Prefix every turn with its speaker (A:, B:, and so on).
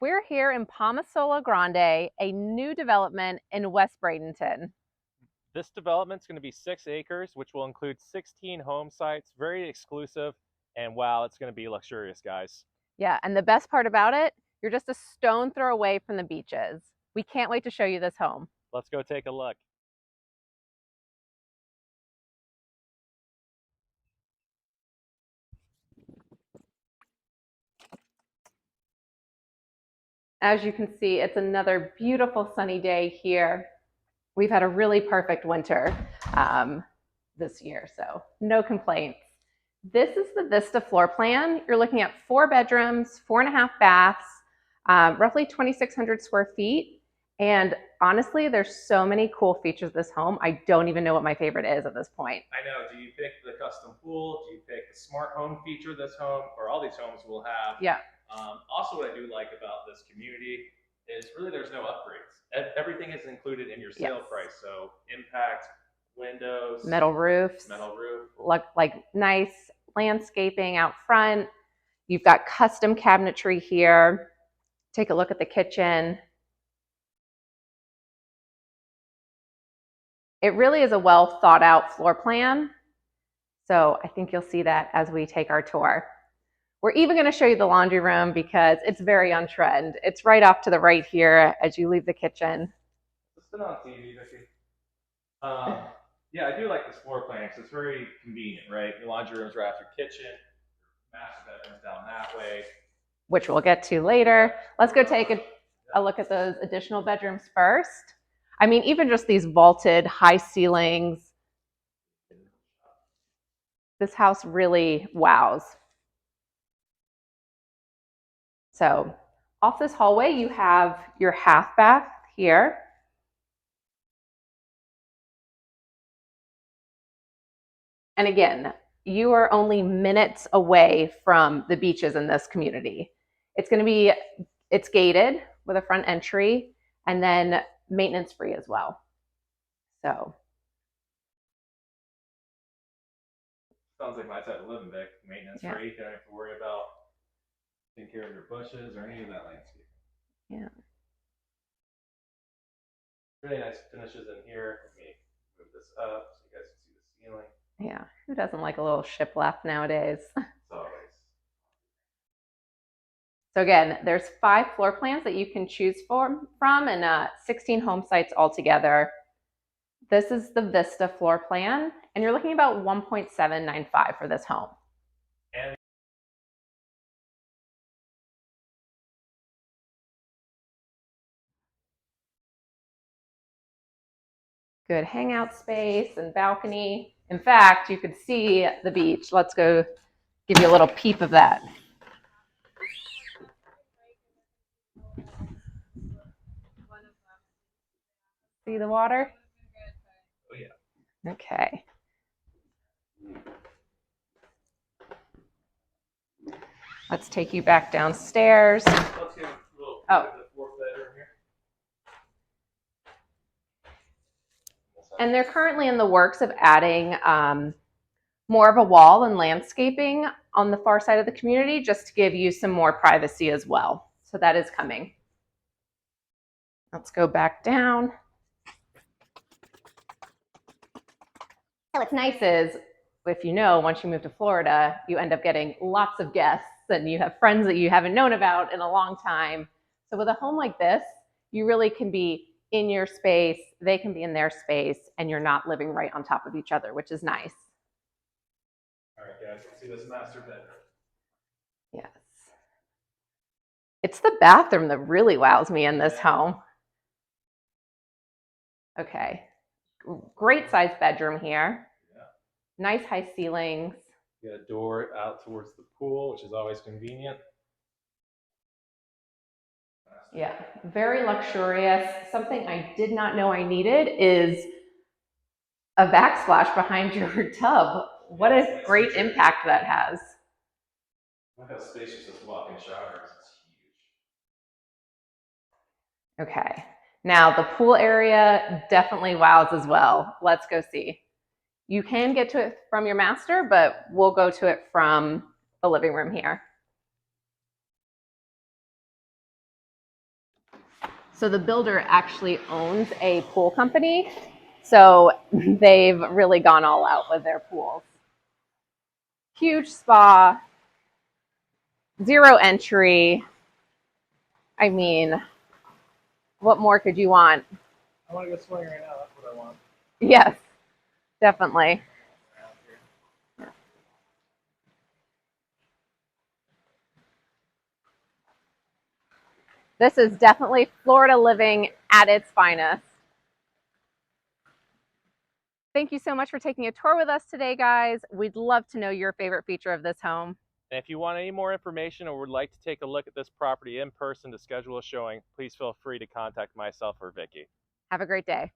A: We're here in Palma Sola Grande, a new development in West Bradenton.
B: This development is going to be 6 acres, which will include 16 home sites, very exclusive, and wow, it's going to be luxurious, guys.
A: Yeah, and the best part about it, you're just a stone throw away from the beaches. We can't wait to show you this home.
B: Let's go take a look.
A: As you can see, it's another beautiful sunny day here. We've had a really perfect winter this year, so no complaints. This is the Vista floor plan. You're looking at 4 bedrooms, 4.5 baths, roughly 2,600 square feet. And honestly, there's so many cool features of this home. I don't even know what my favorite is at this point.
B: I know. Do you pick the custom pool? Do you pick the smart home feature of this home? Or all these homes will have.
A: Yeah.
B: Also, what I do like about this community is really there's no upgrades. Everything is included in your sale price. So impact, windows,
A: metal roofs,
B: metal roof,
A: look like nice landscaping out front. You've got custom cabinetry here. Take a look at the kitchen. It really is a well thought out floor plan. So I think you'll see that as we take our tour. We're even going to show you the laundry room because it's very on trend. It's right off to the right here as you leave the kitchen.
B: It's been on TV, Vicki. Yeah, I do like this floor plan because it's very convenient, right? Your laundry room's right after your kitchen, your master bedroom's down that way.
A: Which we'll get to later. Let's go take a look at those additional bedrooms first. I mean, even just these vaulted high ceilings. This house really wows. So off this hallway, you have your half bath here. And again, you are only minutes away from the beaches in this community. It's gated with a front entry and then maintenance free as well. So.
B: Sounds like my type of living, Vic. Maintenance free. You don't have to worry about taking care of your bushes or any of that landscape.
A: Yeah.
B: Really nice finishes in here. Let me move this up so you guys can see the ceiling.
A: Yeah. Who doesn't like a little shiplap nowadays?
B: Always.
A: So again, there's 5 floor plans that you can choose from and 16 home sites altogether. This is the Vista floor plan, and you're looking about 1.795 for this home.
B: And
A: good hangout space and balcony. In fact, you could see the beach. Let's go give you a little peep of that. See the water?
B: Oh, yeah.
A: Okay. Let's take you back downstairs.
B: Let's get a little the 4th bedroom here.
A: And they're currently in the works of adding more of a wall and landscaping on the far side of the community just to give you some more privacy as well. So that is coming. Let's go back down. So what's nice is, if you know, once you move to Florida, you end up getting lots of guests and you have friends that you haven't known about in a long time. So with a home like this, you really can be in your space, they can be in their space, and you're not living right on top of each other, which is nice.
B: All right, guys, let's see this master bedroom.
A: Yes. It's the bathroom that really wows me in this home. Okay. Great sized bedroom here.
B: Yeah.
A: Nice high ceilings.
B: You got a door out towards the pool, which is always convenient.
A: Yeah, very luxurious. Something I did not know I needed is a backsplash behind your tub. What a great impact that has.
B: Look how spacious this walk-in shower is. It's huge.
A: Okay. Now the pool area definitely wows as well. Let's go see. You can get to it from your master, but we'll go to it from the living room here. So the builder actually owns a pool company. So they've really gone all out with their pools. Huge spa, 0 entry. I mean, what more could you want?
B: I want to go swimming right now. That's what I want.
A: Yes, definitely. This is definitely Florida living at its finest. Thank you so much for taking a tour with us today, guys. We'd love to know your favorite feature of this home.
B: And if you want any more information or would like to take a look at this property in person to schedule a showing, please feel free to contact myself or Vicki.
A: Have a great day.